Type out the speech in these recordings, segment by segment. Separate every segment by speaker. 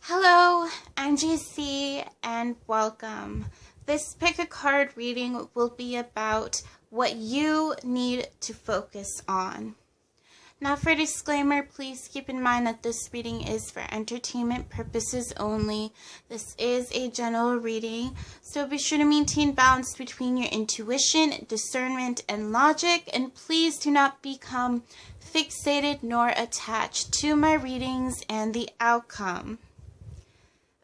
Speaker 1: Hello, I'm JC and welcome. This pick a card reading will be about what you need to focus on. Now for disclaimer, please keep in mind that this reading is for entertainment purposes only. This is a general reading, so be sure to maintain balance between your intuition, discernment, and logic, and please do not become fixated nor attached to my readings and the outcome.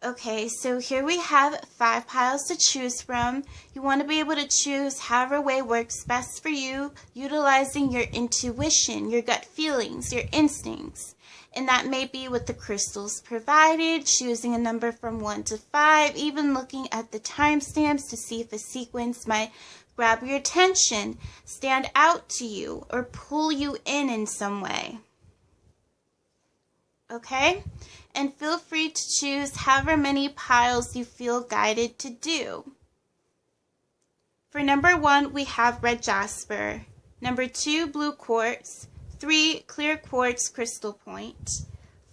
Speaker 1: Okay, so here we have 5 piles to choose from. You want to be able to choose however way works best for you, utilizing your intuition, your gut feelings, your instincts. And that may be with the crystals provided, choosing a number from 1 to 5, even looking at the timestamps to see if a sequence might grab your attention, stand out to you, or pull you in some way. Okay? And feel free to choose however many piles you feel guided to do. For number 1, we have Red Jasper. Number 2, Blue Quartz. 3, Clear Quartz Crystal Point.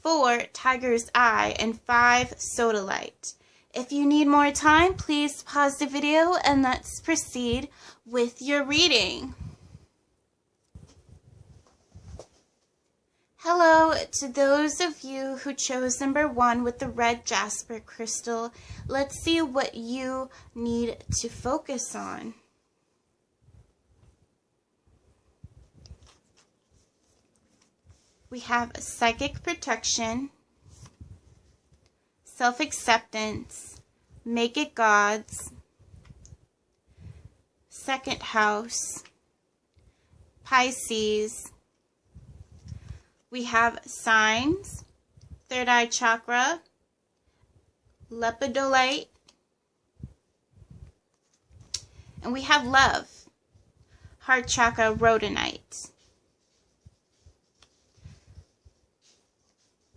Speaker 1: 4, Tiger's Eye. And 5, Sodalite. If you need more time, please pause the video and let's proceed with your reading. Hello to those of you who chose number 1 with the Red Jasper crystal. Let's see what you need to focus on. We have psychic protection, self-acceptance, make it God's, second house, Pisces. We have signs, third eye chakra, lepidolite, and we have love, heart chakra, rhodonite.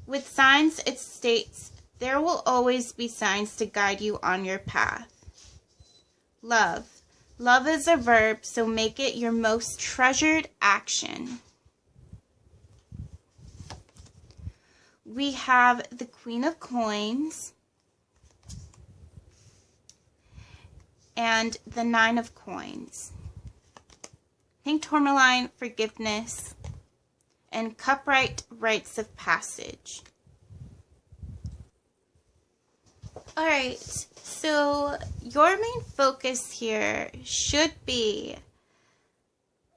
Speaker 1: With signs, it states, there will always be signs to guide you on your path. Love. Love is a verb, so make it your most treasured action. We have the Queen of Coins and the 9 of Coins. Pink tourmaline, forgiveness, and cupright, rites of passage. Alright, so your main focus here should be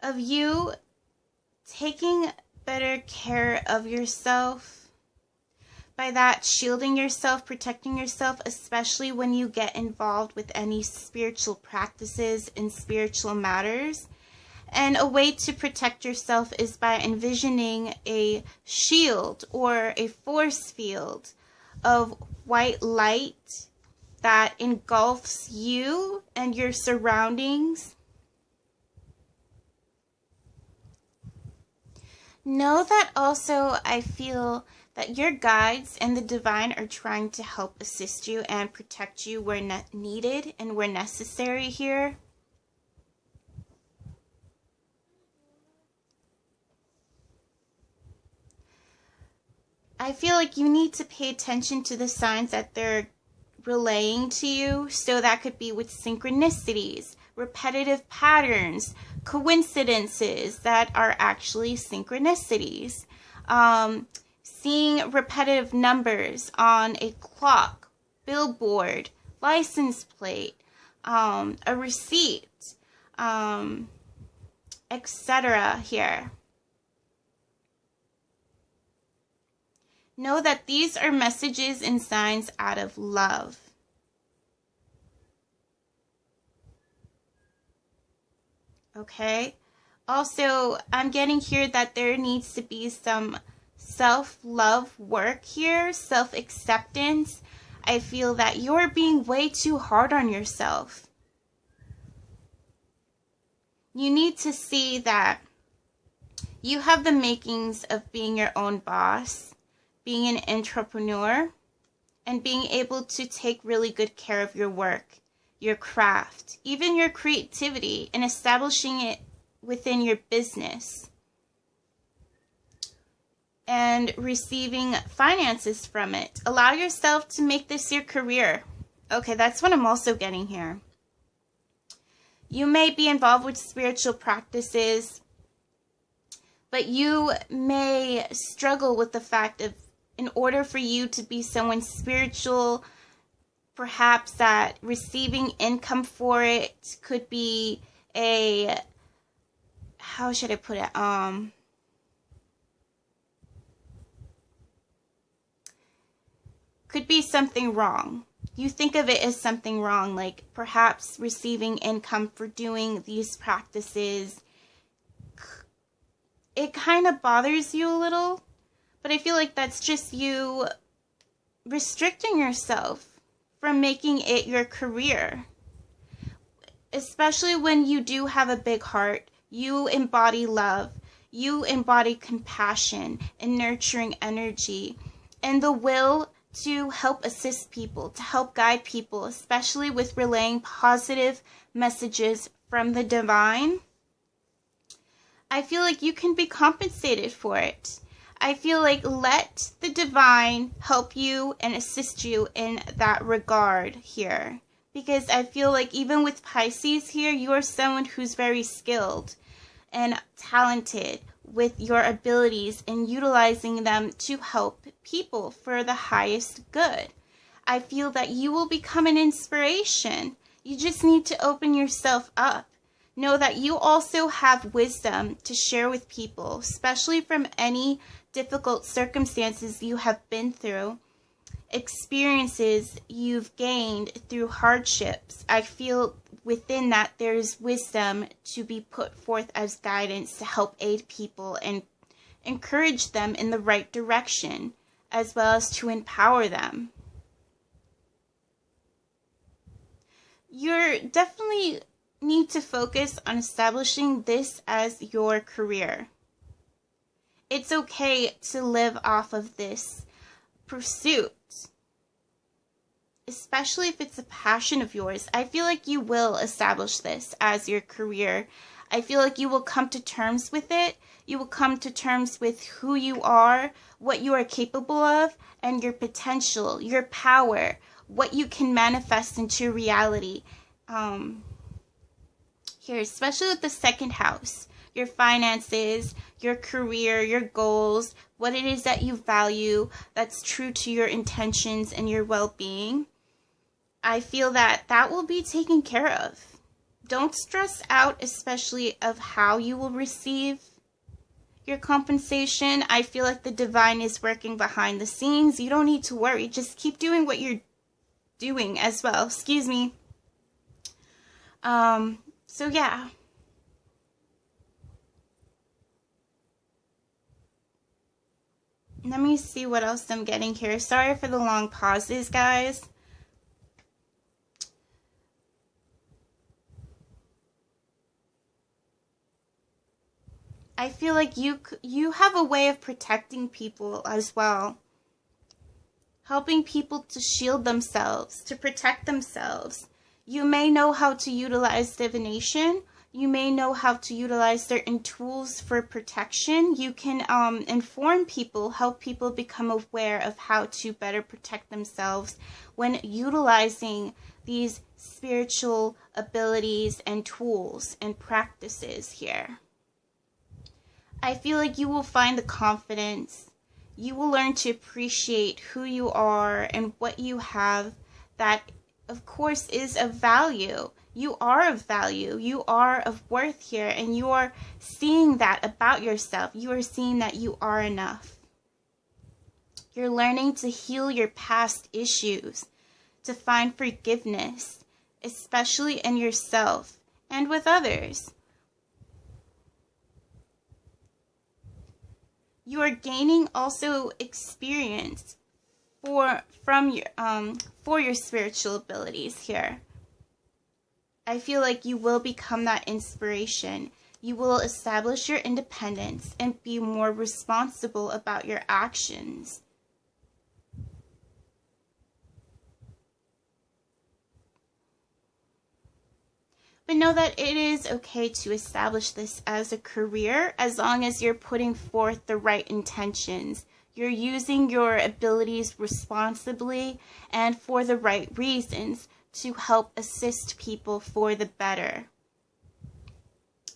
Speaker 1: of you taking better care of yourself. By that, shielding yourself, protecting yourself, especially when you get involved with any spiritual practices and spiritual matters. And a way to protect yourself is by envisioning a shield or a force field of white light that engulfs you and your surroundings. Know that also I feel that your guides and the divine are trying to help assist you and protect you where needed and where necessary here. I feel like you need to pay attention to the signs that they're relaying to you. So that could be with synchronicities, repetitive patterns, coincidences that are actually synchronicities. Seeing repetitive numbers on a clock, billboard, license plate, a receipt, etc. here. Know that these are messages and signs out of love. Okay? Also, I'm getting here that there needs to be some self-love work here, self-acceptance. I feel that you're being way too hard on yourself. You need to see that you have the makings of being your own boss, being an entrepreneur, and being able to take really good care of your work, your craft, even your creativity, and establishing it within your business. and receiving finances from it. Allow yourself to make this your career. Okay, that's what I'm also getting here. You may be involved with spiritual practices, but you may struggle with the fact of, in order for you to be someone spiritual, perhaps that receiving income for it could be a, how should I put it? Could be something wrong. You think of it as something wrong, like perhaps receiving income for doing these practices. It kind of bothers you a little, but I feel like that's just you restricting yourself from making it your career. Especially when you do have a big heart, you embody love, you embody compassion and nurturing energy, and the will to help assist people, to help guide people, especially with relaying positive messages from the divine. I feel like you can be compensated for it. I feel like let the divine help you and assist you in that regard here. Because I feel like even with Pisces here, you are someone who's very skilled and talented with your abilities and utilizing them to help people for the highest good. I feel that you will become an inspiration. You just need to open yourself up. Know that you also have wisdom to share with people, especially from any difficult circumstances you have been through, experiences you've gained through hardships. I feel within that there's wisdom to be put forth as guidance to help aid people and encourage them in the right direction, as well as to empower them. You're definitely need to focus on establishing this as your career. It's okay to live off of this pursuit, especially if it's a passion of yours. I feel like you will establish this as your career. I feel like you will come to terms with it. You will come to terms with who you are, what you are capable of, and your potential, your power, what you can manifest into reality. Here, especially with the second house, your finances, your career, your goals, what it is that you value that's true to your intentions and your well-being. I feel that that will be taken care of. Don't stress out, especially of how you will receive your compensation. I feel like the divine is working behind the scenes. You don't need to worry. Just keep doing what you're doing as well. Excuse me. So yeah. Let me see what else I'm getting here. Sorry for the long pauses, guys. I feel like you have a way of protecting people as well. Helping people to shield themselves, to protect themselves. You may know how to utilize divination. You may know how to utilize certain tools for protection. You can inform people, help people become aware of how to better protect themselves when utilizing these spiritual abilities and tools and practices here. I feel like you will find the confidence. You will learn to appreciate who you are and what you have that, of course, is of value. You are of value. You are of worth here, and you are seeing that about yourself. You are seeing that you are enough. You're learning to heal your past issues, to find forgiveness, especially in yourself and with others. You are gaining also experience for your spiritual abilities here. I feel like you will become that inspiration. You will establish your independence and be more responsible about your actions. But know that it is okay to establish this as a career as long as you're putting forth the right intentions. You're using your abilities responsibly and for the right reasons to help assist people for the better.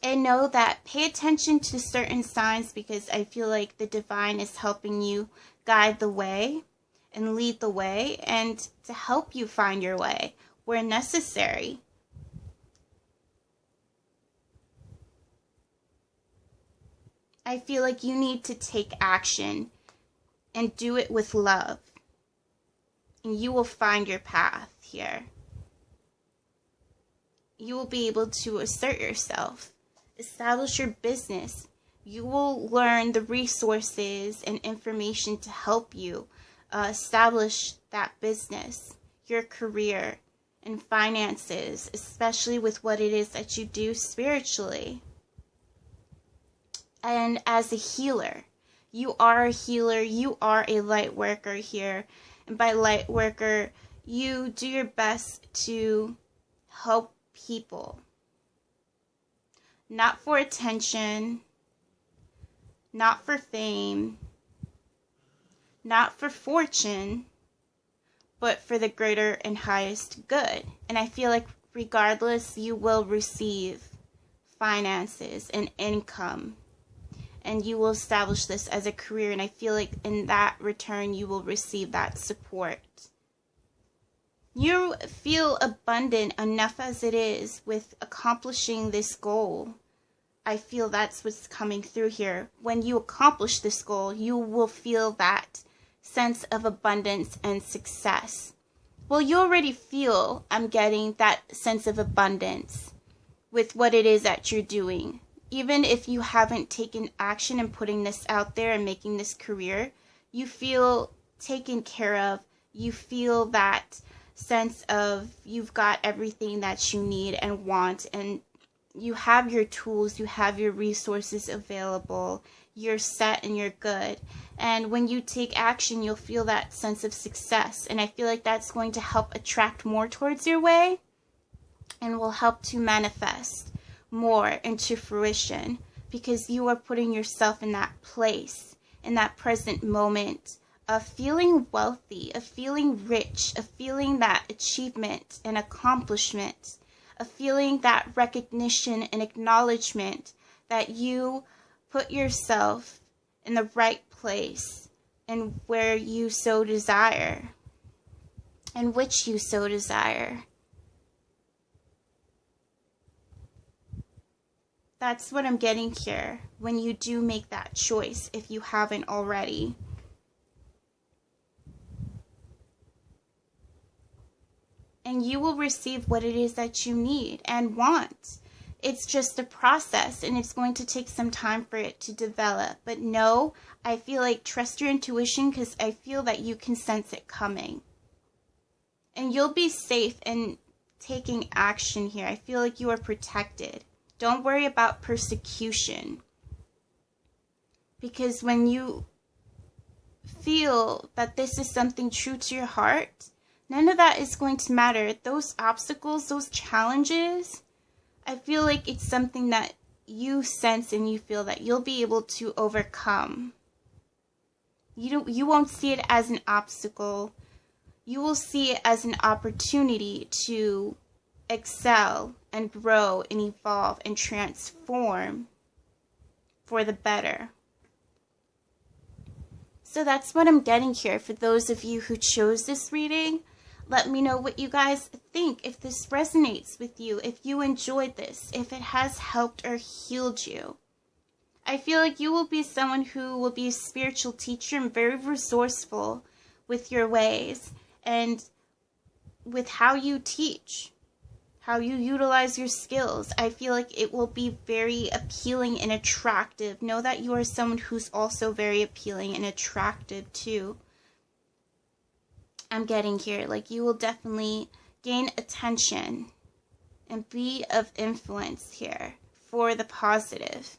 Speaker 1: And know that pay attention to certain signs, because I feel like the divine is helping you guide the way and lead the way and to help you find your way where necessary. I feel like you need to take action and do it with love. And you will find your path here. You will be able to assert yourself, establish your business. You will learn the resources and information to help you establish that business, your career, and finances, especially with what it is that you do spiritually. And as a healer, you are a healer, you are a light worker here. And by light worker, you do your best to help people. Not for attention, not for fame, not for fortune, but for the greater and highest good. And I feel like regardless, you will receive finances and income. And you will establish this as a career. And I feel like in that return, you will receive that support. You feel abundant enough as it is with accomplishing this goal. I feel that's what's coming through here. When you accomplish this goal, you will feel that sense of abundance and success. Well, you already feel, I'm getting that sense of abundance with what it is that you're doing. Even if you haven't taken action in putting this out there and making this career, you feel taken care of. You feel that sense of you've got everything that you need and want, and you have your tools, you have your resources available, you're set and you're good. And when you take action, you'll feel that sense of success. And I feel like that's going to help attract more towards your way and will help to manifest more into fruition, because you are putting yourself in that place, in that present moment of feeling wealthy, of feeling rich, of feeling that achievement and accomplishment, of feeling that recognition and acknowledgement that you put yourself in the right place and where you so desire and which you so desire. That's what I'm getting here when you do make that choice, if you haven't already. And you will receive what it is that you need and want. It's just a process, and it's going to take some time for it to develop. But no, I feel like trust your intuition, because I feel that you can sense it coming. And you'll be safe in taking action here. I feel like you are protected. Don't worry about persecution, because when you feel that this is something true to your heart, none of that is going to matter. Those obstacles, those challenges, I feel like it's something that you sense and you feel that you'll be able to overcome. You won't see it as an obstacle. You will see it as an opportunity to excel and grow and evolve and transform for the better. So that's what I'm getting here for those of you who chose this reading. Let me know what you guys think, if this resonates with you, if you enjoyed this, if it has helped or healed you. I feel like you will be someone who will be a spiritual teacher and very resourceful with your ways and with how you teach, how you utilize your skills. I feel like it will be very appealing and attractive. Know that you are someone who's also very appealing and attractive too. I'm getting here, like you will definitely gain attention and be of influence here for the positive.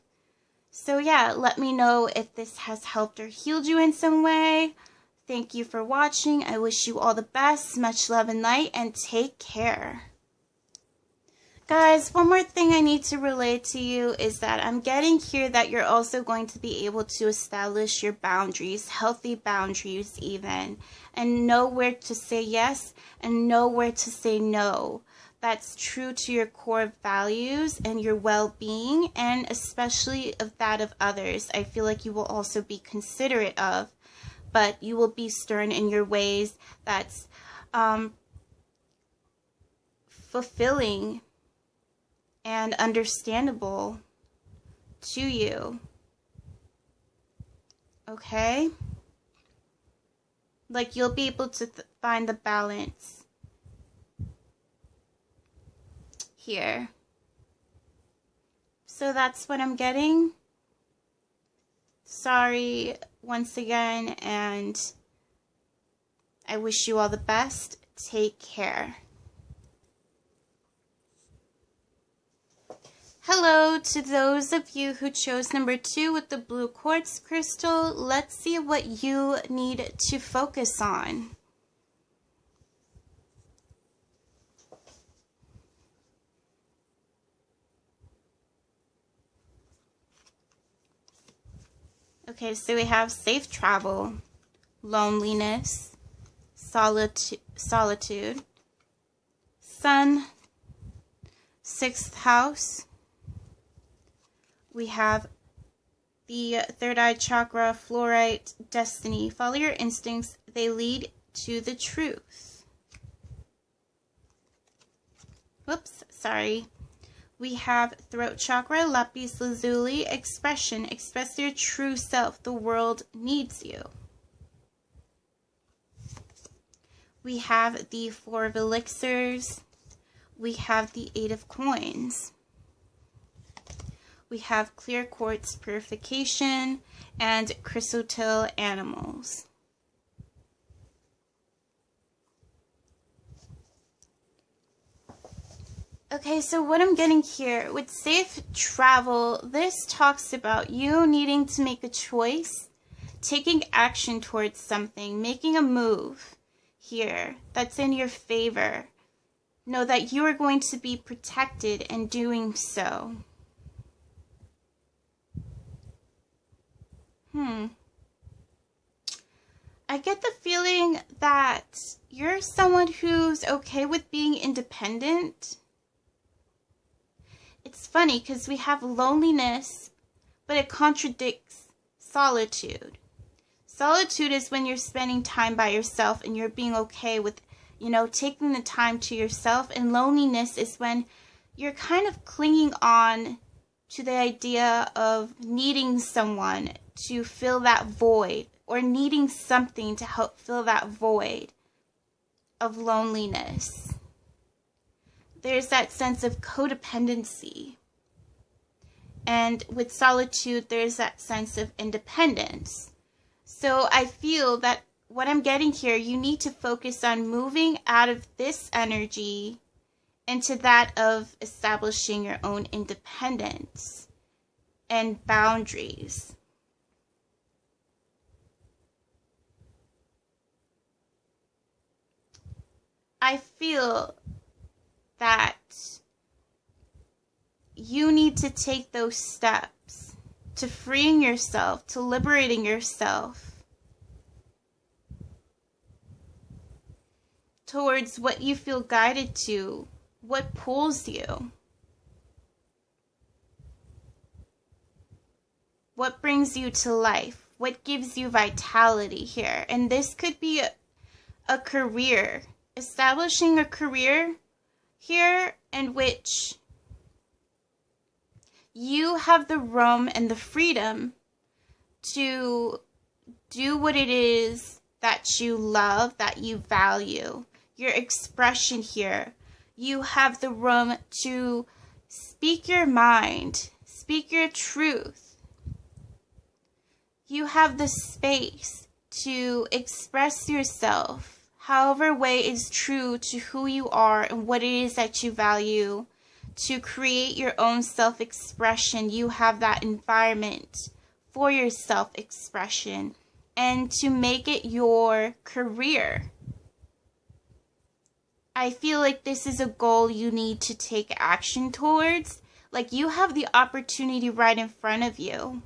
Speaker 1: So yeah, let me know if this has helped or healed you in some way. Thank you for watching. I wish you all the best. Much love and light, and take care. Guys, one more thing I need to relay to you is that I'm getting here that you're also going to be able to establish your boundaries, healthy boundaries even, and know where to say yes and know where to say no. That's true to your core values and your well-being, and especially of that of others. I feel like you will also be considerate of, but you will be stern in your ways that's fulfilling and understandable to you. Okay? Like, you'll be able to find the balance here. So that's what I'm getting. Sorry once again, and I wish you all the best. Take care. Hello to those of you who chose number 2 with the blue quartz crystal. Let's see what you need to focus on. Okay, so we have safe travel, loneliness, solitude, sun, 6th house. We have the third eye chakra, fluorite, destiny. Follow your instincts. They lead to the truth. Whoops, sorry. We have throat chakra, lapis lazuli, expression. Express your true self. The world needs you. We have the 4 of elixirs. We have the 8 of coins. We have clear quartz purification and chrysotil animals. Okay, so what I'm getting here with safe travel, this talks about you needing to make a choice, taking action towards something, making a move here that's in your favor. Know that you are going to be protected in doing so. I get the feeling that you're someone who's okay with being independent. It's funny because we have loneliness, but it contradicts solitude. Solitude is when you're spending time by yourself and you're being okay with, you know, taking the time to yourself. And loneliness is when you're kind of clinging on to the idea of needing someone to fill that void, or needing something to help fill that void of loneliness. There's that sense of codependency. And with solitude, there's that sense of independence. So I feel that what I'm getting here, you need to focus on moving out of this energy into that of establishing your own independence and boundaries. I feel that you need to take those steps to freeing yourself, to liberating yourself towards what you feel guided to, what pulls you, what brings you to life, what gives you vitality here. And this could be a career, establishing a career here in which you have the room and the freedom to do what it is that you love, that you value. Your expression here. You have the room to speak your mind, speak your truth. You have the space to express yourself however way is true to who you are and what it is that you value. To create your own self-expression, you have that environment for your self-expression, and to make it your career. I feel like this is a goal you need to take action towards. Like, you have the opportunity right in front of you.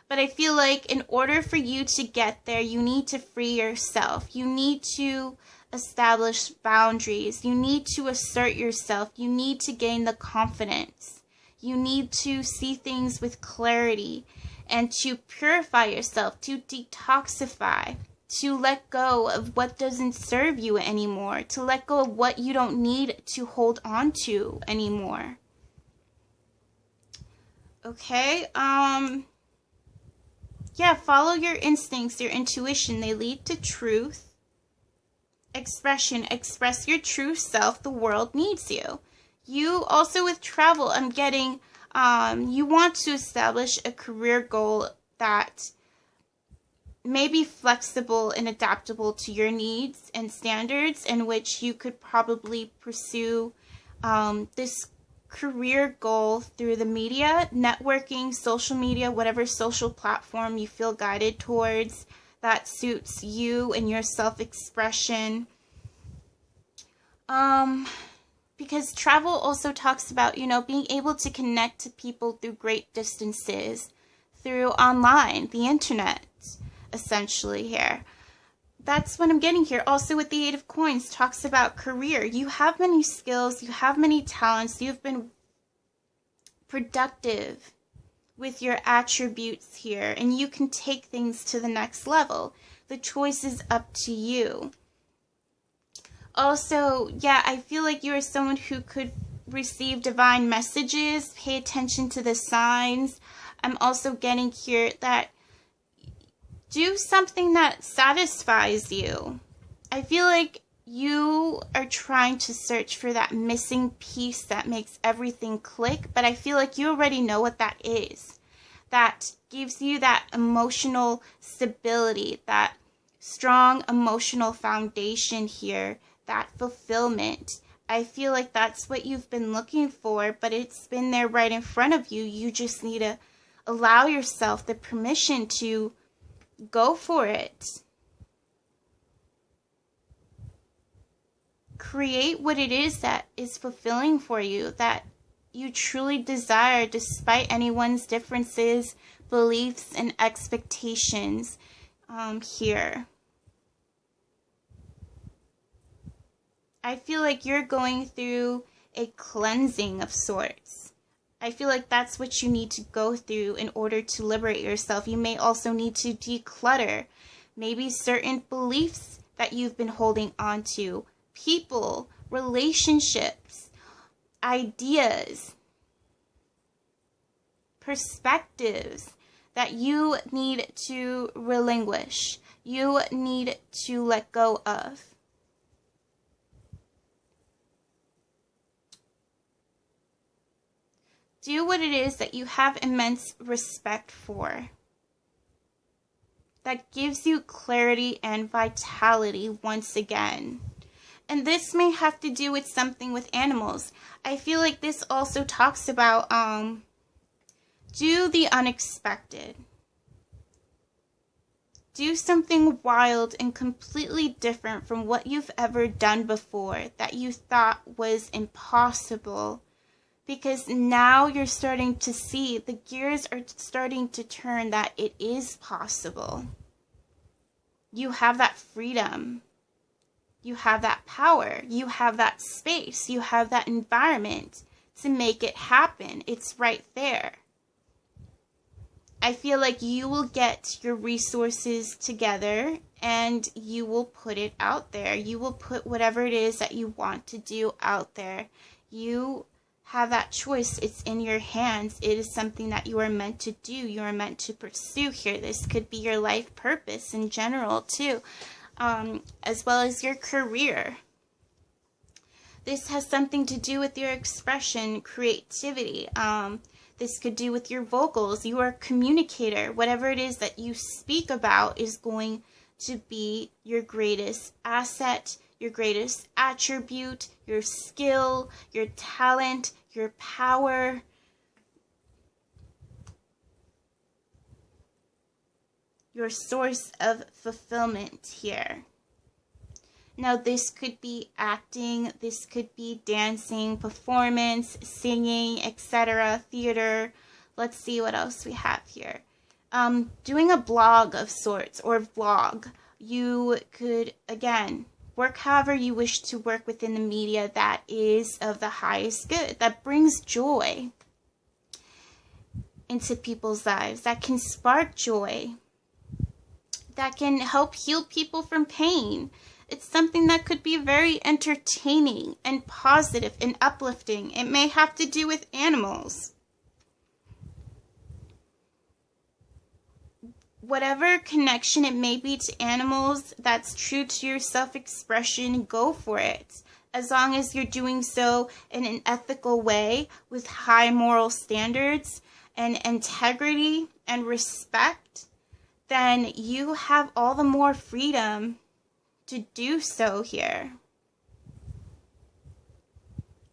Speaker 1: But I feel like in order for you to get there, you need to free yourself. You need to establish boundaries. You need to assert yourself. You need to gain the confidence. You need to see things with clarity and to purify yourself, to detoxify, to let go of what doesn't serve you anymore, to let go of what you don't need to hold on to anymore. Okay, yeah, follow your instincts, your intuition. They lead to truth. Expression, express your true self. The world needs you. You also, with travel, I'm getting, you want to establish a career goal that may be flexible and adaptable to your needs and standards, in which you could probably pursue this career goal through the media, networking, social media, whatever social platform you feel guided towards that suits you and your self-expression. Because travel also talks about, you know, being able to connect to people through great distances, through online, the internet, essentially here. That's what I'm getting here. Also with the Eight of Coins, talks about career. You have many skills, you have many talents, you've been productive with your attributes here, and you can take things to the next level. The choice is up to you. Also, yeah, I feel like you are someone who could receive divine messages. Pay attention to the signs. I'm also getting here that do something that satisfies you. I feel like you are trying to search for that missing piece that makes everything click, but I feel like you already know what that is. That gives you that emotional stability, that strong emotional foundation here, that fulfillment. I feel like that's what you've been looking for, but it's been there right in front of you. You just need to allow yourself the permission to go for it. Create what it is that is fulfilling for you, that you truly desire, despite anyone's differences, beliefs, and expectations here. I feel like you're going through a cleansing of sorts. I feel like that's what you need to go through in order to liberate yourself. You may also need to declutter maybe certain beliefs that you've been holding on to, people, relationships, ideas, perspectives that you need to relinquish, you need to let go of. Do what it is that you have immense respect for, that gives you clarity and vitality once again. And this may have to do with something with animals. I feel like this also talks about do the unexpected. Do something wild and completely different from what you've ever done before that you thought was impossible. Because now you're starting to see, the gears are starting to turn, that it is possible. You have that freedom. You have that power. You have that space. You have that environment to make it happen. It's right there. I feel like you will get your resources together and you will put it out there. You will put whatever it is that you want to do out there. You have that choice. It's in your hands. It is something that you are meant to do. You are meant to pursue here. This could be your life purpose in general too, as well as your career. This has something to do with your expression, creativity. This could do with your vocals. You are a communicator. Whatever it is that you speak about is going to be your greatest asset, your greatest attribute, your skill, your talent, your power. Your source of fulfillment here. Now, this could be acting, this could be dancing, performance, singing, etc., theater. Let's see what else we have here. Doing a blog of sorts or vlog. You could, again, work however you wish to work within the media that is of the highest good, that brings joy into people's lives, that can spark joy, that can help heal people from pain. It's something that could be very entertaining and positive and uplifting. It may have to do with animals. Whatever connection it may be to animals that's true to your self-expression, go for it. As long as you're doing so in an ethical way with high moral standards and integrity and respect, then you have all the more freedom to do so here.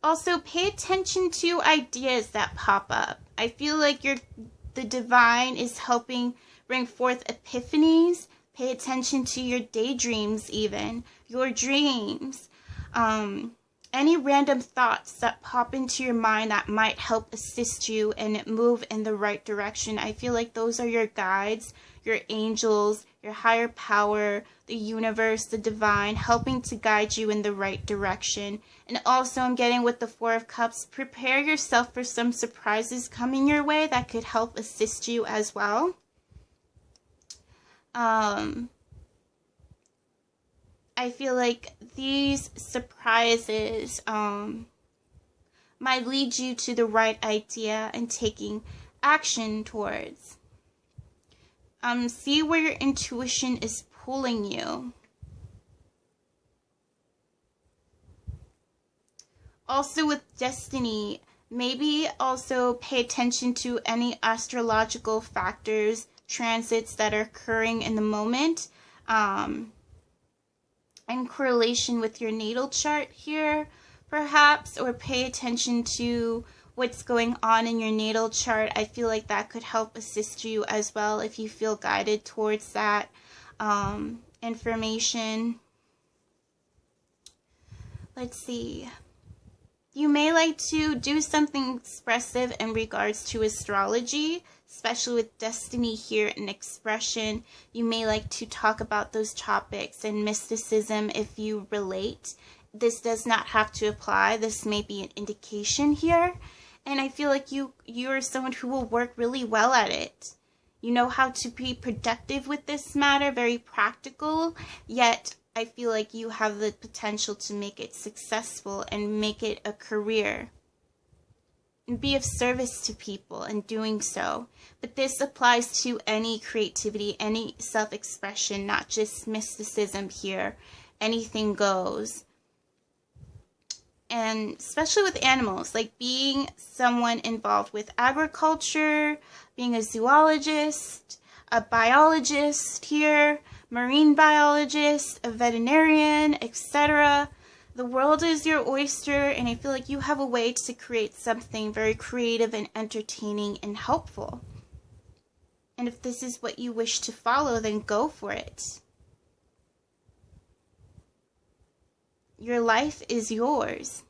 Speaker 1: Also, pay attention to ideas that pop up. I feel like the divine is helping bring forth epiphanies. Pay attention to your daydreams, even your dreams. Any random thoughts that pop into your mind that might help assist you and move in the right direction. I feel like those are your guides, your angels, your higher power, the universe, the divine, helping to guide you in the right direction. And also, I'm getting with the Four of Cups, prepare yourself for some surprises coming your way that could help assist you as well. I feel like these surprises might lead you to the right idea and taking action towards. See where your intuition is pulling you. Also with destiny, maybe also pay attention to any astrological factors, transits that are occurring in the moment, in correlation with your natal chart here, perhaps, or pay attention to what's going on in your natal chart. I feel like that could help assist you as well if you feel guided towards that information. Let's see. You may like to do something expressive in regards to astrology, especially with destiny here and expression. You may like to talk about those topics and mysticism if you relate. This does not have to apply. This may be an indication here. And I feel like you're someone who will work really well at it. You know how to be productive with this matter, very practical, yet I feel like you have the potential to make it successful and make it a career. And be of service to people in doing so. But this applies to any creativity, any self-expression, not just mysticism here. Anything goes. And especially with animals, like being someone involved with agriculture, being a zoologist, a biologist here, marine biologist, a veterinarian, etc. The world is your oyster, and I feel like you have a way to create something very creative and entertaining and helpful. And if this is what you wish to follow, then go for it. Your life is yours.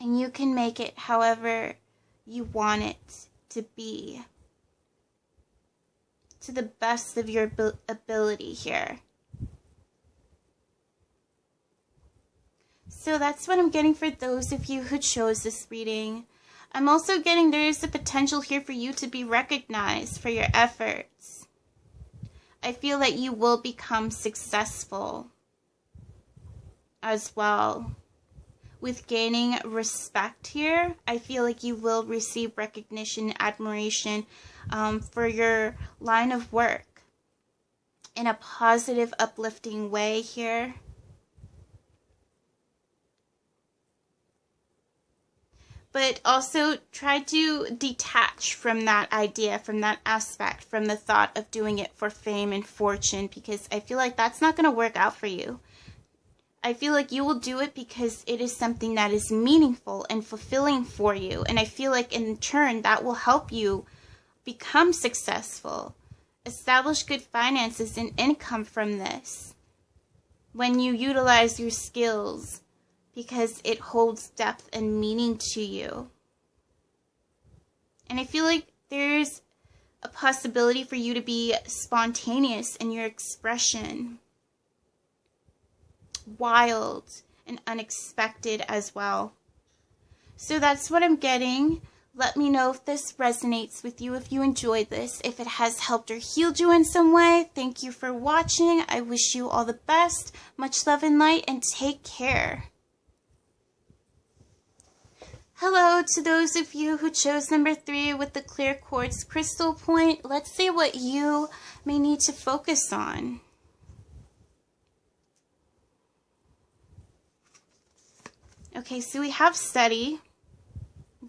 Speaker 1: And you can make it however you want it to be. To the best of your ability here. So that's what I'm getting for those of you who chose this reading. I'm also getting there is the potential here for you to be recognized for your efforts. I feel that you will become successful as well. With gaining respect here, I feel like you will receive recognition, admiration for your line of work in a positive, uplifting way here. But also try to detach from that idea, from that aspect, from the thought of doing it for fame and fortune, because I feel like that's not going to work out for you. I feel like you will do it because it is something that is meaningful and fulfilling for you. And I feel like in turn that will help you become successful establish good finances and income from this when you utilize your skills, because it holds depth and meaning to you. And I feel like there's a possibility for you to be spontaneous in your expression, wild and unexpected as well. So that's what I'm getting. Let me know if this resonates with you, if you enjoyed this, if it has helped or healed you in some way. Thank you for watching. I wish you all the best. Much love and light, and take care. Hello to those of you who chose number 3 with the clear quartz crystal point. Let's see what you may need to focus on. Okay, so we have steady,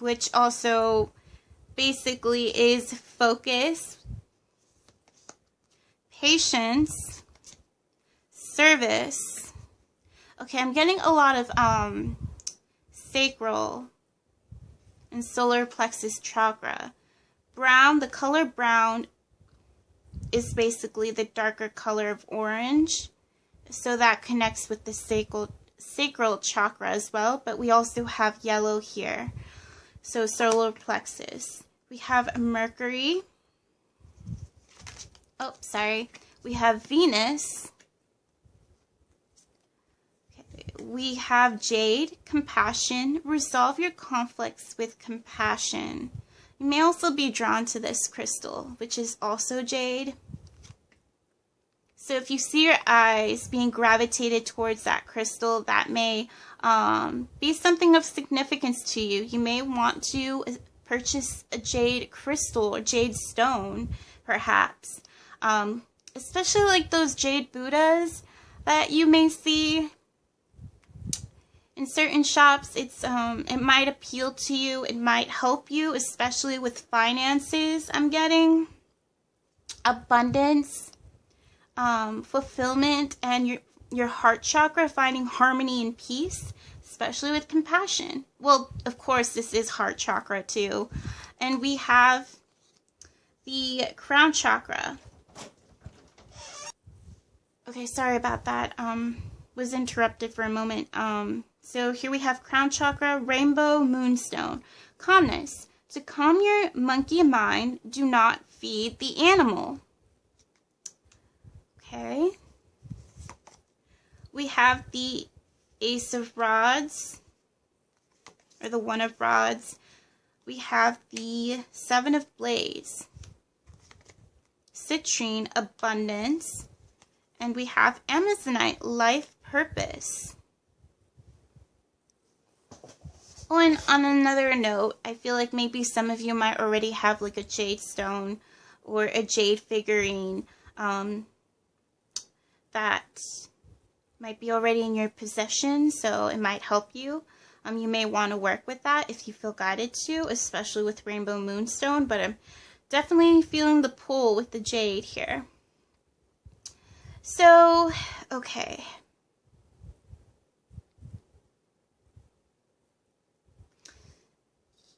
Speaker 1: which also basically is focus, patience, service. Okay, I'm getting a lot of sacral and solar plexus chakra. Brown, the color brown is basically the darker color of orange, so that connects with the sacral chakra as well, but we also have yellow here, so solar plexus. We have Mercury, we have Venus, we have Jade, compassion. Resolve your conflicts with compassion. You may also be drawn to this crystal, which is also Jade. So if you see your eyes being gravitated towards that crystal, that may be something of significance to you. You may want to purchase a jade crystal or jade stone, perhaps. Especially like those jade Buddhas that you may see in certain shops. It might appeal to you. It might help you, especially with finances. I'm getting abundance, fulfillment, and your heart chakra, finding harmony and peace, especially with compassion. Well, of course, this is heart chakra too. And we have the crown chakra. Okay, sorry about that. Was interrupted for a moment. So here we have crown chakra, rainbow moonstone. Calmness. To calm your monkey mind, do not feed the animal. Okay. We have the Ace of Rods, or the One of Rods. We have the Seven of Blades, Citrine, abundance, and we have Amazonite, life purpose. Oh, and on another note, I feel like maybe some of you might already have like a jade stone or a jade figurine that might be already in your possession, so it might help you. You may want to work with that if you feel guided to, especially with rainbow moonstone, but I'm definitely feeling the pull with the jade here. So, okay.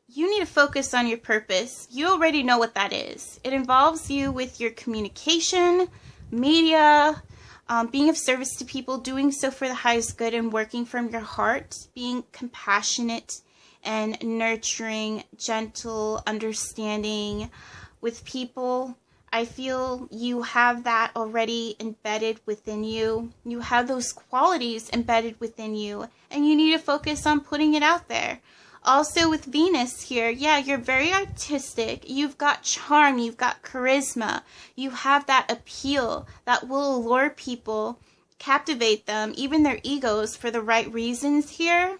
Speaker 1: You need to focus on your purpose. You already know what that is. It involves you with your communication, media, being of service to people, doing so for the highest good, and working from your heart, being compassionate and nurturing, gentle, understanding with people. I feel you have that already embedded within you. You have those qualities embedded within you, and you need to focus on putting it out there. Also with Venus here, yeah, you're very artistic. You've got charm, you've got charisma. You have that appeal that will allure people, captivate them, even their egos, for the right reasons here.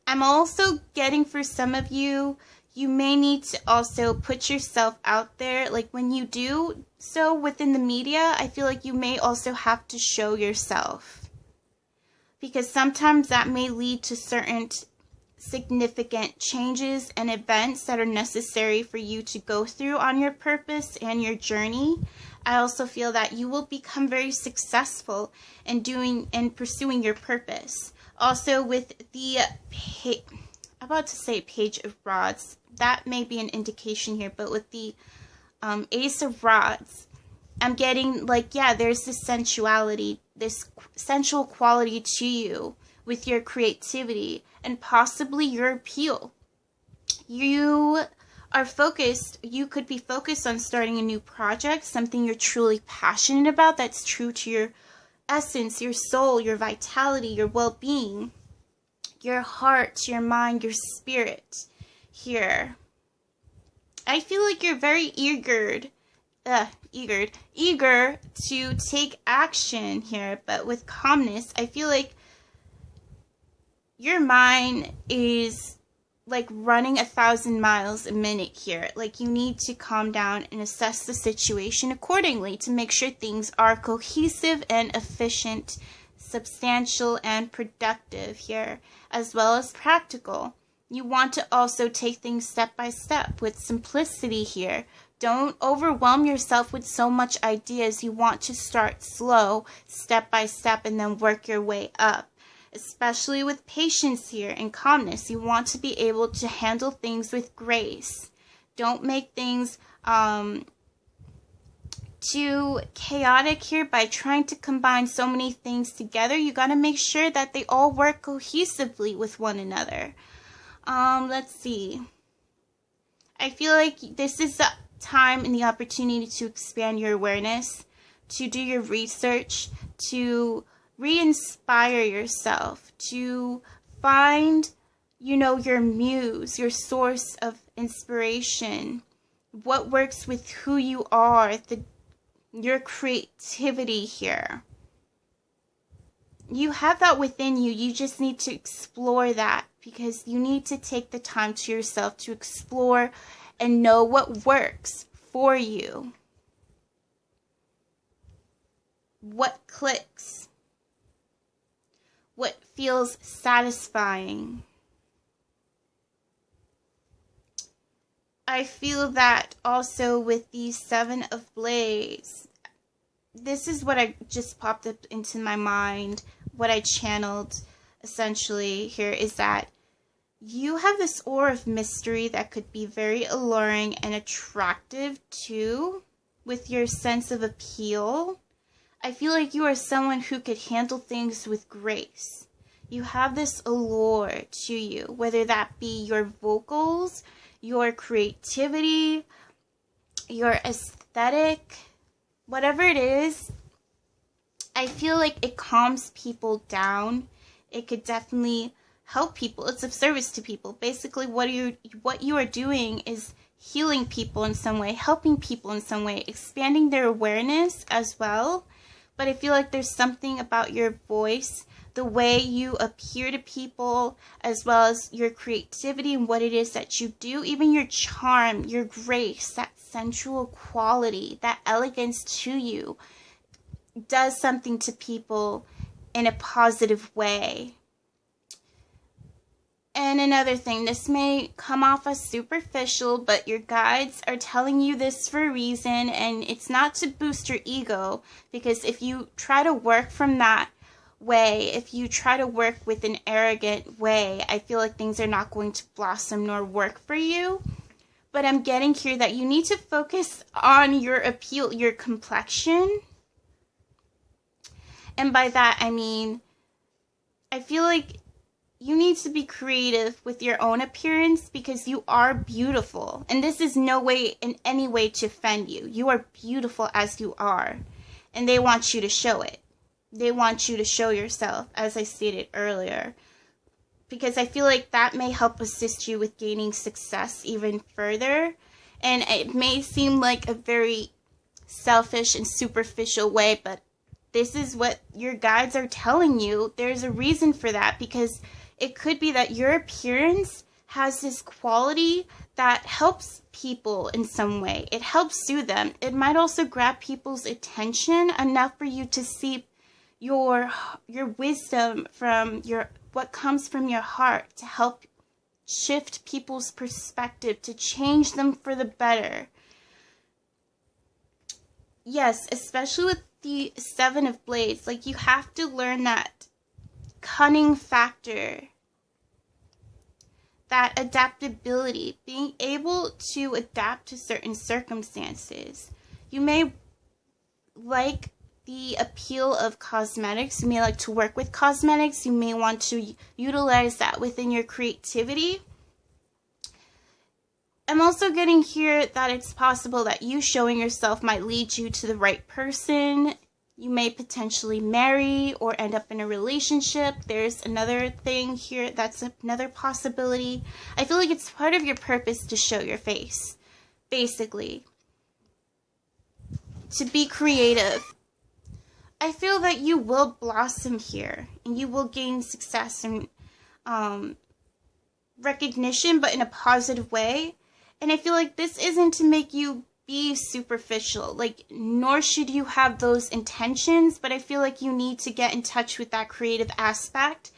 Speaker 1: I'm also getting, for some of you, you may need to also put yourself out there. Like when you do so within the media, I feel like you may also have to show yourself, because sometimes that may lead to certain significant changes and events that are necessary for you to go through on your purpose and your journey. I also feel that you will become very successful in doing and pursuing your purpose. Also with the I'm about to say Page of Rods, that may be an indication here, but with the Ace of Rods. I'm getting like, yeah, there's this sensuality, this sensual quality to you with your creativity and possibly your appeal. You are focused, you could be focused on starting a new project, something you're truly passionate about that's true to your essence, your soul, your vitality, your well-being, your heart, your mind, your spirit here. I feel like you're very eager to take action here, but with calmness. I feel like your mind is like running 1,000 miles a minute here. Like you need to calm down and assess the situation accordingly to make sure things are cohesive and efficient, substantial and productive here, as well as practical. You want to also take things step by step with simplicity here. Don't overwhelm yourself with so much ideas. You want to start slow, step by step, and then work your way up. Especially with patience here and calmness. You want to be able to handle things with grace. Don't make things too chaotic here by trying to combine so many things together. You got to make sure that they all work cohesively with one another. Let's see. I feel like this is the time and the opportunity to expand your awareness, to do your research, to re-inspire yourself, to find, your muse, your source of inspiration, what works with who you are, your creativity here. You have that within you. You just need to explore that, because you need to take the time to yourself to explore and know what works for you. What clicks. What feels satisfying. I feel that also with the Seven of Blades. This is what I just popped up into my mind. What I channeled essentially here is that you have this aura of mystery that could be very alluring and attractive too, with your sense of appeal. I feel like you are someone who could handle things with grace. You have this allure to you, whether that be your vocals, your creativity, your aesthetic, whatever it is. I feel like it calms people down. It could definitely help people. It's of service to people. Basically, what you are doing is healing people in some way, helping people in some way, expanding their awareness as well. But I feel like there's something about your voice, the way you appear to people, as well as your creativity and what it is that you do, even your charm, your grace, that sensual quality, that elegance to you, does something to people in a positive way. And another thing, this may come off as superficial, but your guides are telling you this for a reason, and it's not to boost your ego, because if you try to work from that way, if you try to work with an arrogant way, I feel like things are not going to blossom nor work for you. But I'm getting here that you need to focus on your appeal, your complexion. And by that, I mean, I feel like you need to be creative with your own appearance, because you are beautiful. And this is no way, in any way, to offend you. You are beautiful as you are. And they want you to show it. They want you to show yourself, as I stated earlier. Because I feel like that may help assist you with gaining success even further. And it may seem like a very selfish and superficial way, but this is what your guides are telling you. There's a reason for that, because it could be that your appearance has this quality that helps people in some way. It helps soothe them. It might also grab people's attention enough for you to see your wisdom from what comes from your heart, to help shift people's perspective, to change them for the better. Yes, especially with the Seven of Blades, like, you have to learn that cunning factor, that adaptability, being able to adapt to certain circumstances. You may like the appeal of cosmetics. You may like to work with cosmetics. You may want to utilize that within your creativity. I'm also getting here that it's possible that you showing yourself might lead you to the right person. You may potentially marry or end up in a relationship. There's another thing here that's another possibility. I feel like it's part of your purpose to show your face, basically. To be creative. I feel that you will blossom here and you will gain success and recognition, but in a positive way. And I feel like this isn't to make you be superficial, like, nor should you have those intentions, but I feel like you need to get in touch with that creative aspect.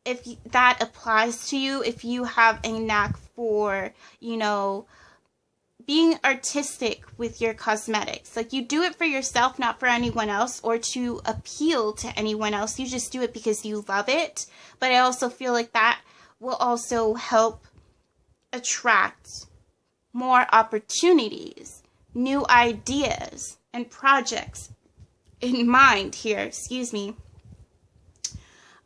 Speaker 1: If that applies to you, if you have a knack for, you know, being artistic with your cosmetics, like you do it for yourself, not for anyone else or to appeal to anyone else. You just do it because you love it. But I also feel like that will also help attract more opportunities, new ideas, and projects in mind here, excuse me.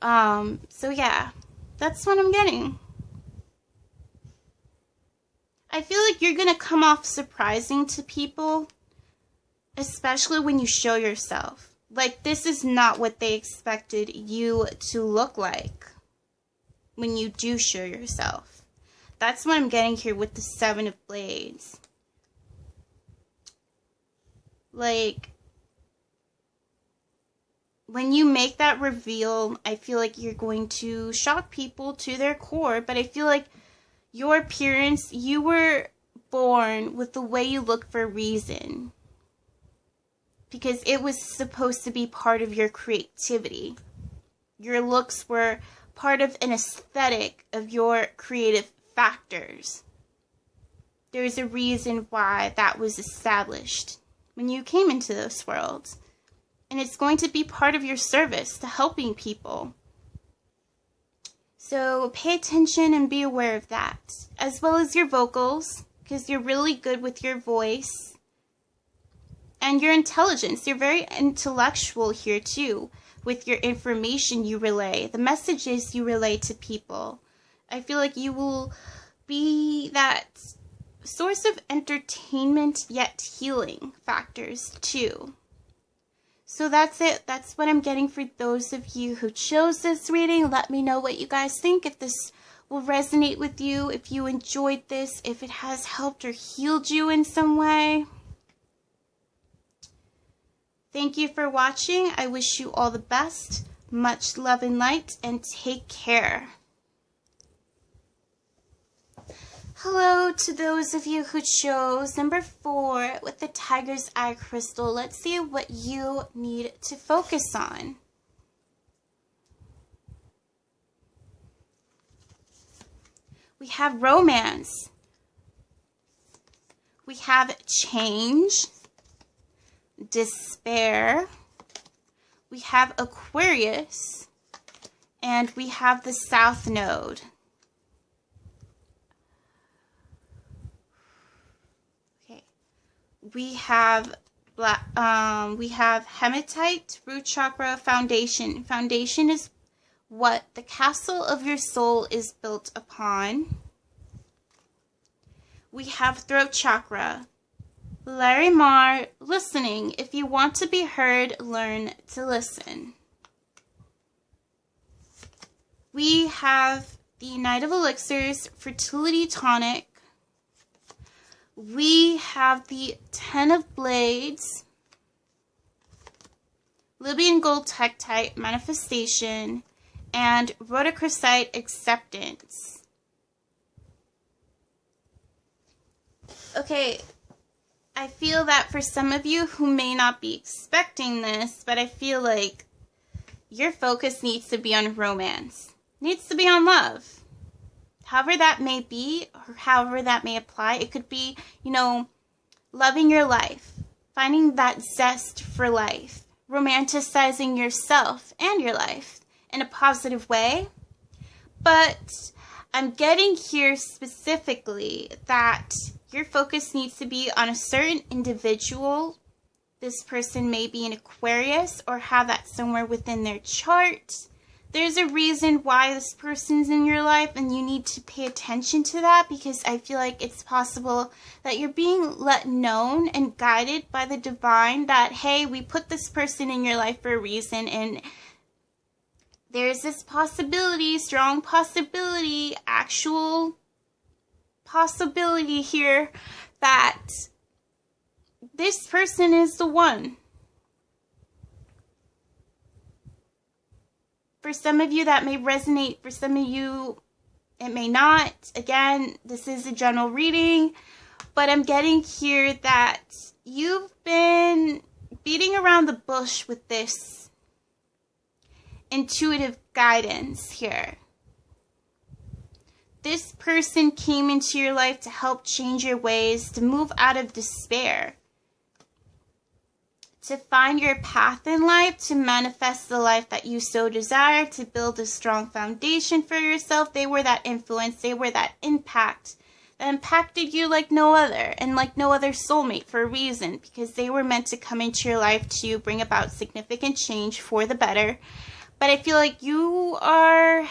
Speaker 1: So yeah, that's what I'm getting. I feel like you're gonna come off surprising to people, especially when you show yourself. Like, this is not what they expected you to look like when you do show yourself. That's what I'm getting here with the 7 of Blades. Like, when you make that reveal, I feel like you're going to shock people to their core, but I feel like your appearance, you were born with the way you look for a reason. Because it was supposed to be part of your creativity. Your looks were part of an aesthetic of your creative factors. There's a reason why that was established when you came into this world. And it's going to be part of your service to helping people. So pay attention and be aware of that. As well as your vocals, because you're really good with your voice. And your intelligence. You're very intellectual here too, with your information you relay, the messages you relay to people. I feel like you will be that source of entertainment yet healing factors too. So that's it. That's what I'm getting for those of you who chose this reading. Let me know what you guys think, if this will resonate with you, if you enjoyed this, if it has helped or healed you in some way. Thank you for watching. I wish you all the best. Much love and light, and take care. Hello to those of you who chose number 4 with the Tiger's Eye Crystal. Let's see what you need to focus on. We have romance. We have change, despair. We have Aquarius, and we have the South Node. We have Hematite, Root Chakra, Foundation. Foundation is what the castle of your soul is built upon. We have Throat Chakra. Larry Marr, listening. If you want to be heard, learn to listen. We have the Knight of Elixirs, Fertility Tonic. We have the 10 of Blades, Libyan Gold Tektite, Manifestation, and Rhodochrosite, Acceptance. Okay, I feel that for some of you who may not be expecting this, but I feel like your focus needs to be on romance, needs to be on love. However that may be, or however that may apply, it could be, you know, loving your life, finding that zest for life, romanticizing yourself and your life in a positive way. But I'm getting here specifically that your focus needs to be on a certain individual. This person may be an Aquarius or have that somewhere within their chart. There's a reason why this person's in your life, and you need to pay attention to that, because I feel like it's possible that you're being let known and guided by the divine that, hey, we put this person in your life for a reason, and there's this possibility, strong possibility, actual possibility here that this person is the one. For some of you, that may resonate. For some of you, it may not. Again, this is a general reading, but I'm getting here that you've been beating around the bush with this intuitive guidance here. This person came into your life to help change your ways, to move out of despair, to find your path in life, to manifest the life that you so desire, to build a strong foundation for yourself. They were that influence, they were that impact that impacted you like no other, and like no other soulmate, for a reason, because they were meant to come into your life to bring about significant change for the better. But I feel like you are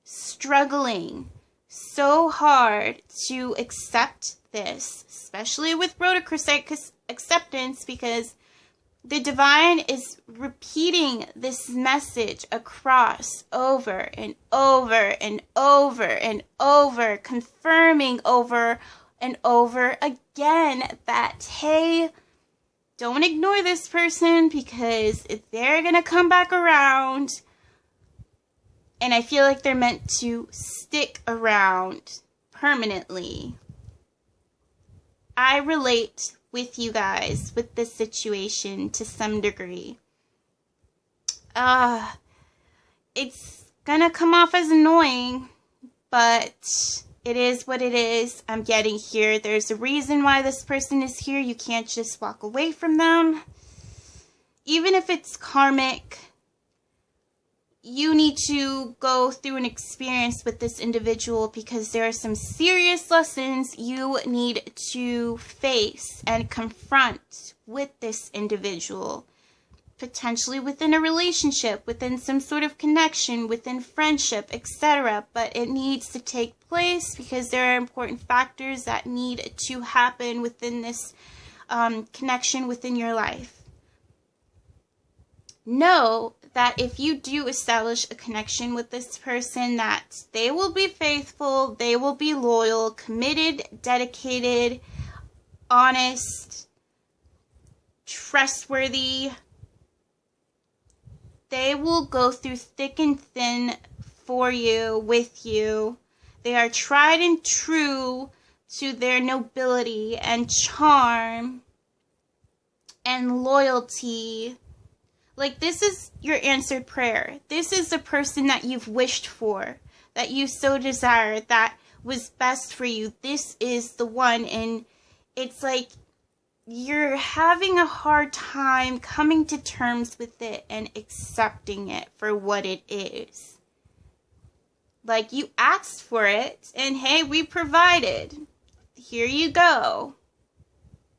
Speaker 1: struggling so hard to accept this, especially with Rhodochrosite acceptance, because the divine is repeating this message across over and over and over and over, confirming over and over again that, hey, don't ignore this person, because they're going to come back around. And I feel like they're meant to stick around permanently. I relate with you guys with this situation to some degree. It's gonna come off as annoying, but it is what it is. I'm getting here. There's a reason why this person is here. You can't just walk away from them. Even if it's karmic, you need to go through an experience with this individual, because there are some serious lessons you need to face and confront with this individual. Potentially within a relationship, within some sort of connection, within friendship, etc. But it needs to take place, because there are important factors that need to happen within this connection within your life. Know that if you do establish a connection with this person, that they will be faithful, they will be loyal, committed, dedicated, honest, trustworthy. They will go through thick and thin for you, with you. They are tried and true to their nobility and charm and loyalty. Like, this is your answered prayer. This is the person that you've wished for, that you so desire, that was best for you. This is the one, and it's like you're having a hard time coming to terms with it and accepting it for what it is. Like, you asked for it, and hey, we provided. Here you go.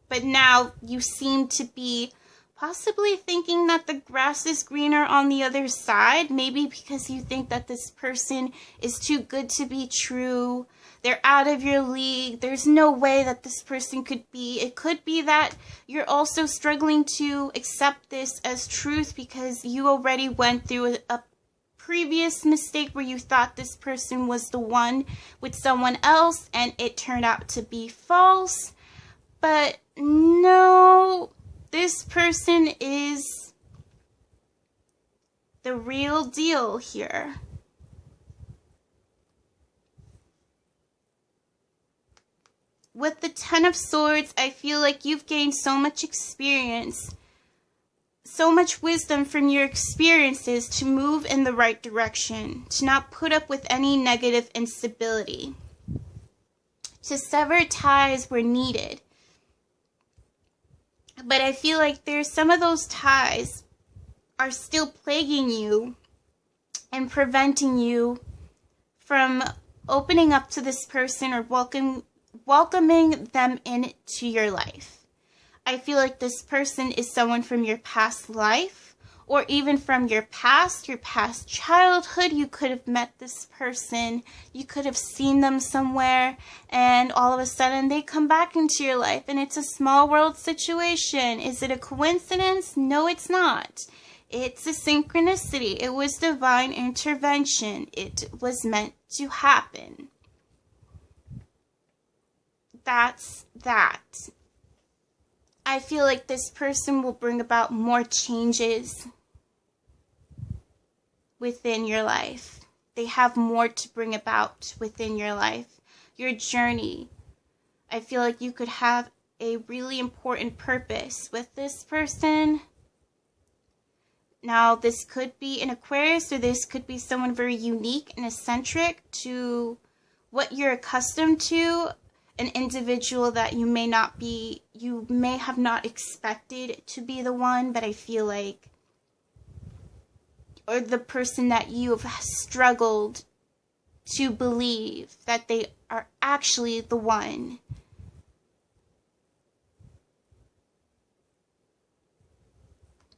Speaker 1: But now you seem to be possibly thinking that the grass is greener on the other side. Maybe because you think that this person is too good to be true. They're out of your league. There's no way that this person could be. It could be that you're also struggling to accept this as truth, because you already went through a previous mistake where you thought this person was the one with someone else, and it turned out to be false. But no, this person is the real deal here. With the Ten of Swords, I feel like you've gained so much experience, so much wisdom from your experiences to move in the right direction, to not put up with any negative instability, to sever ties where needed. But I feel like there's some of those ties are still plaguing you and preventing you from opening up to this person or welcoming them into your life. I feel like this person is someone from your past life, or even from your past childhood. You could have met this person, you could have seen them somewhere, and all of a sudden they come back into your life, and it's a small world situation. Is it a coincidence? No, it's not. It's a synchronicity. It was divine intervention. It was meant to happen. That's that. I feel like this person will bring about more changes within your life. They have more to bring about within your life. Your journey. I feel like you could have a really important purpose with this person. Now, this could be an Aquarius, or this could be someone very unique and eccentric to what you're accustomed to. An individual that you may have not expected to be the one, but I feel like, or the person that you have struggled to believe that they are actually the one.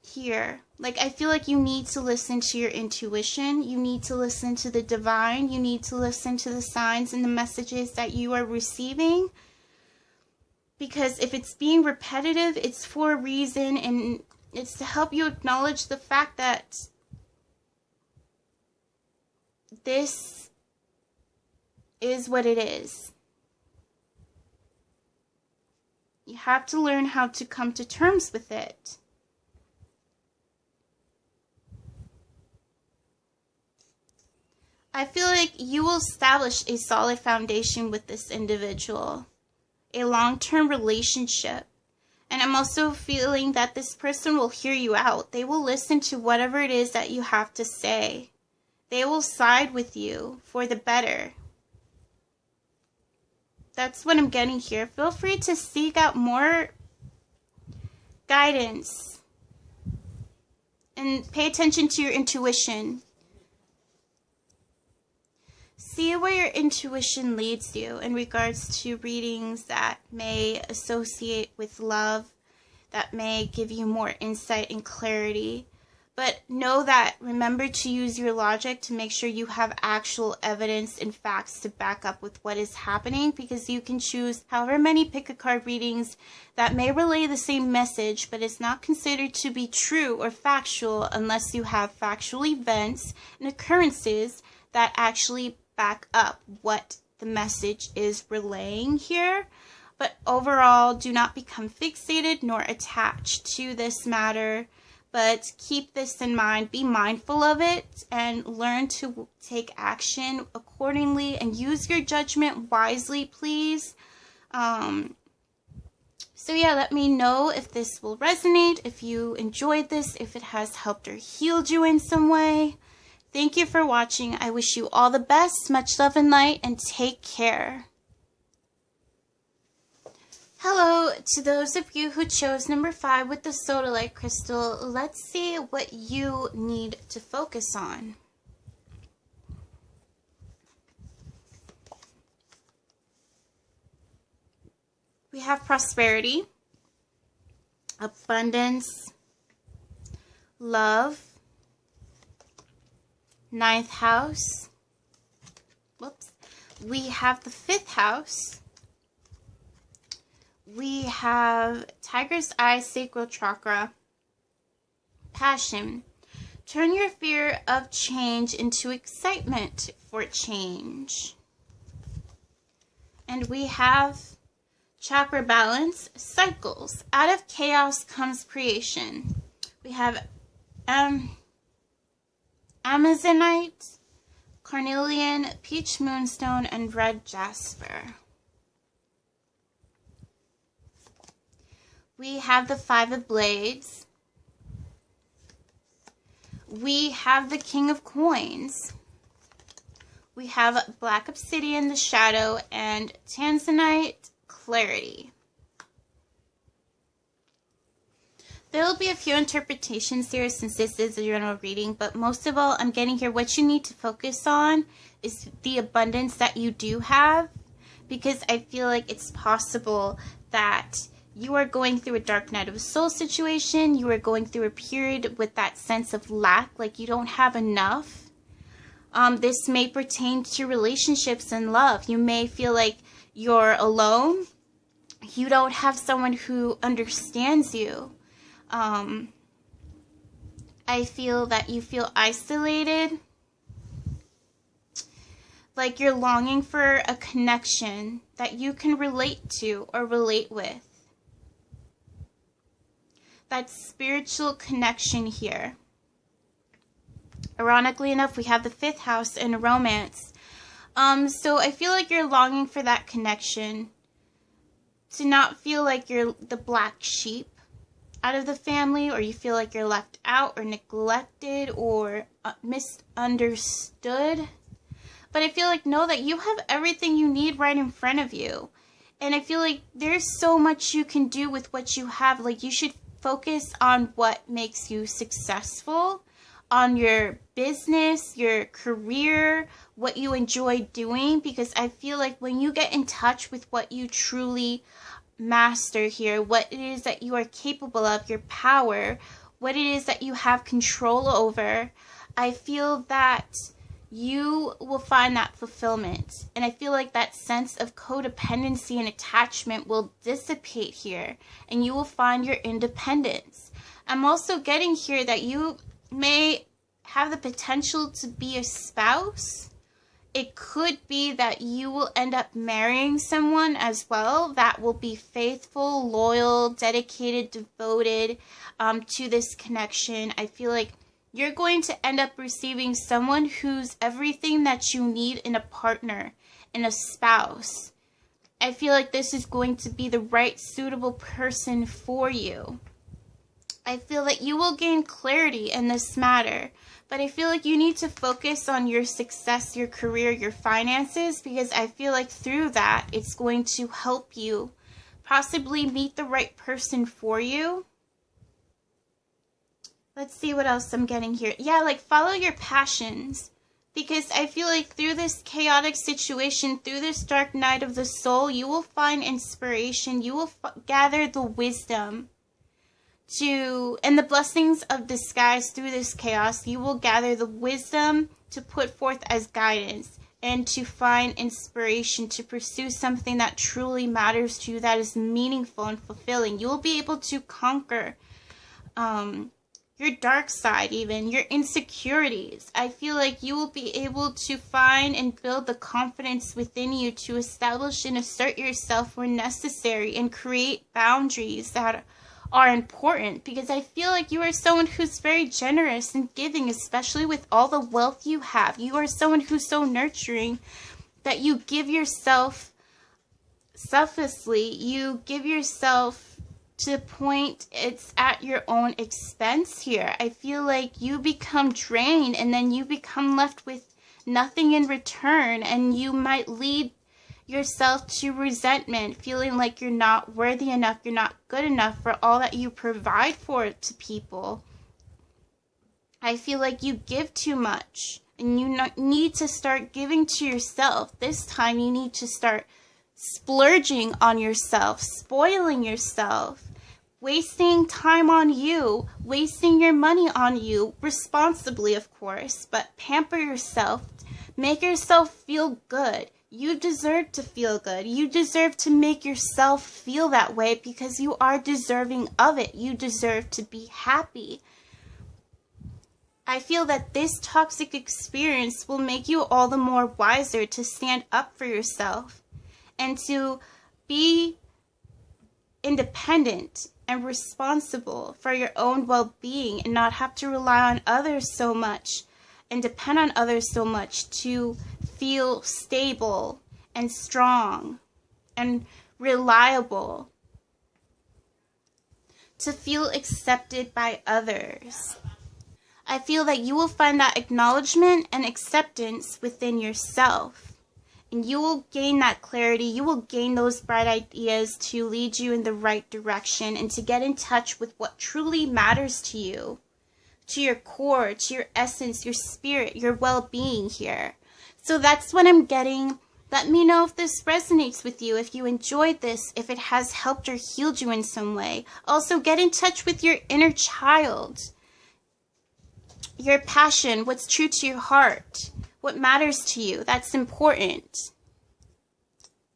Speaker 1: Here, like, I feel like you need to listen to your intuition. You need to listen to the divine. You need to listen to the signs and the messages that you are receiving. Because if it's being repetitive, it's for a reason, and it's to help you acknowledge the fact that this is what it is. You have to learn how to come to terms with it. I feel like you will establish a solid foundation with this individual, a long-term relationship. And I'm also feeling that this person will hear you out. They will listen to whatever it is that you have to say. They will side with you for the better. That's what I'm getting here. Feel free to seek out more guidance and pay attention to your intuition. See where your intuition leads you in regards to readings that may associate with love, that may give you more insight and clarity. But know that, remember to use your logic to make sure you have actual evidence and facts to back up with what is happening, because you can choose however many pick-a-card readings that may relay the same message, but it's not considered to be true or factual unless you have factual events and occurrences that actually back up what the message is relaying here. But overall, do not become fixated nor attached to this matter, but keep this in mind. Be mindful of it and learn to take action accordingly, and use your judgment wisely, please. So yeah, let me know if this will resonate, if you enjoyed this, if it has helped or healed you in some way. Thank you for watching. I wish you all the best, much love and light, and take care. Hello to those of you who chose number 5 with the Sodalite crystal. Let's see what you need to focus on. We have prosperity, abundance, love, 9th house. Whoops. We have the 5th house. We have Tiger's Eye, Sacral Chakra, passion. Turn your fear of change into excitement for change. And we have chakra balance, cycles. Out of chaos comes creation. We have Amazonite, Carnelian, Peach Moonstone, and Red Jasper. We have the 5 of Blades. We have the King of Coins. We have Black Obsidian, the Shadow, and Tanzanite, Clarity. There will be a few interpretations here since this is a general reading, but most of all, I'm getting here what you need to focus on is the abundance that you do have, because I feel like it's possible that you are going through a dark night of the soul situation. You are going through a period with that sense of lack, like you don't have enough. This may pertain to relationships and love. You may feel like you're alone. You don't have someone who understands you. I feel that you feel isolated. Like you're longing for a connection that you can relate to or relate with. That spiritual connection here. Ironically enough, we have the 5th house in romance. So I feel like you're longing for that connection. To not feel like you're the black sheep out of the family, or you feel like you're left out or neglected or misunderstood. But I feel like know that you have everything you need right in front of you. And I feel like there's so much you can do with what you have. Like you should focus on what makes you successful, on your business, your career, what you enjoy doing, because I feel like when you get in touch with what you truly master here, what it is that you are capable of, your power, what it is that you have control over, I feel that you will find that fulfillment. And I feel like that sense of codependency and attachment will dissipate here, and you will find your independence. I'm also getting here that you may have the potential to be a spouse. It could be that you will end up marrying someone as well that will be faithful, loyal, dedicated, devoted to this connection. I feel like you're going to end up receiving someone who's everything that you need in a partner, in a spouse. I feel like this is going to be the right suitable person for you. I feel that you will gain clarity in this matter, but I feel like you need to focus on your success, your career, your finances, because I feel like through that, it's going to help you possibly meet the right person for you. Let's see what else I'm getting here. Yeah, like follow your passions, because I feel like through this chaotic situation, through this dark night of the soul, you will find inspiration. You will gather the wisdom and the blessings of disguise through this chaos. You will gather the wisdom to put forth as guidance and to find inspiration to pursue something that truly matters to you, that is meaningful and fulfilling. You will be able to conquer your dark side, even your insecurities. I feel like you will be able to find and build the confidence within you to establish and assert yourself where necessary and create boundaries that are important, because I feel like you are someone who's very generous and giving, especially with all the wealth you have. You are someone who's so nurturing that you give yourself selflessly. You give yourself to the point it's at your own expense here. I feel like you become drained and then you become left with nothing in return, and you might lead yourself to resentment, feeling like you're not worthy enough, you're not good enough for all that you provide for to people. I feel like you give too much, and you need to start giving to yourself. This time you need to start splurging on yourself, spoiling yourself, wasting time on you, wasting your money on you, responsibly of course, but pamper yourself, make yourself feel good. You deserve to feel good. You deserve to make yourself feel that way because you are deserving of it. You deserve to be happy. I feel that this toxic experience will make you all the more wiser to stand up for yourself and to be independent and responsible for your own well-being and not have to rely on others so much and depend on others so much to feel stable and strong and reliable, to feel accepted by others. I feel that you will find that acknowledgement and acceptance within yourself, And you will gain that clarity. You will gain those bright ideas to lead you in the right direction and to get in touch with what truly matters to you, to your core, to your essence, your spirit, your well-being here. So that's what I'm getting. Let me know if this resonates with you, if you enjoyed this, if it has helped or healed you in some way. Also, get in touch with your inner child, your passion, what's true to your heart, what matters to you. That's important.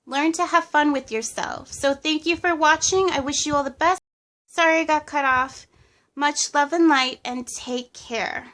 Speaker 1: Learn to have fun with yourself. So thank you for watching. I wish you all the best. Sorry I got cut off. Much love and light, and take care.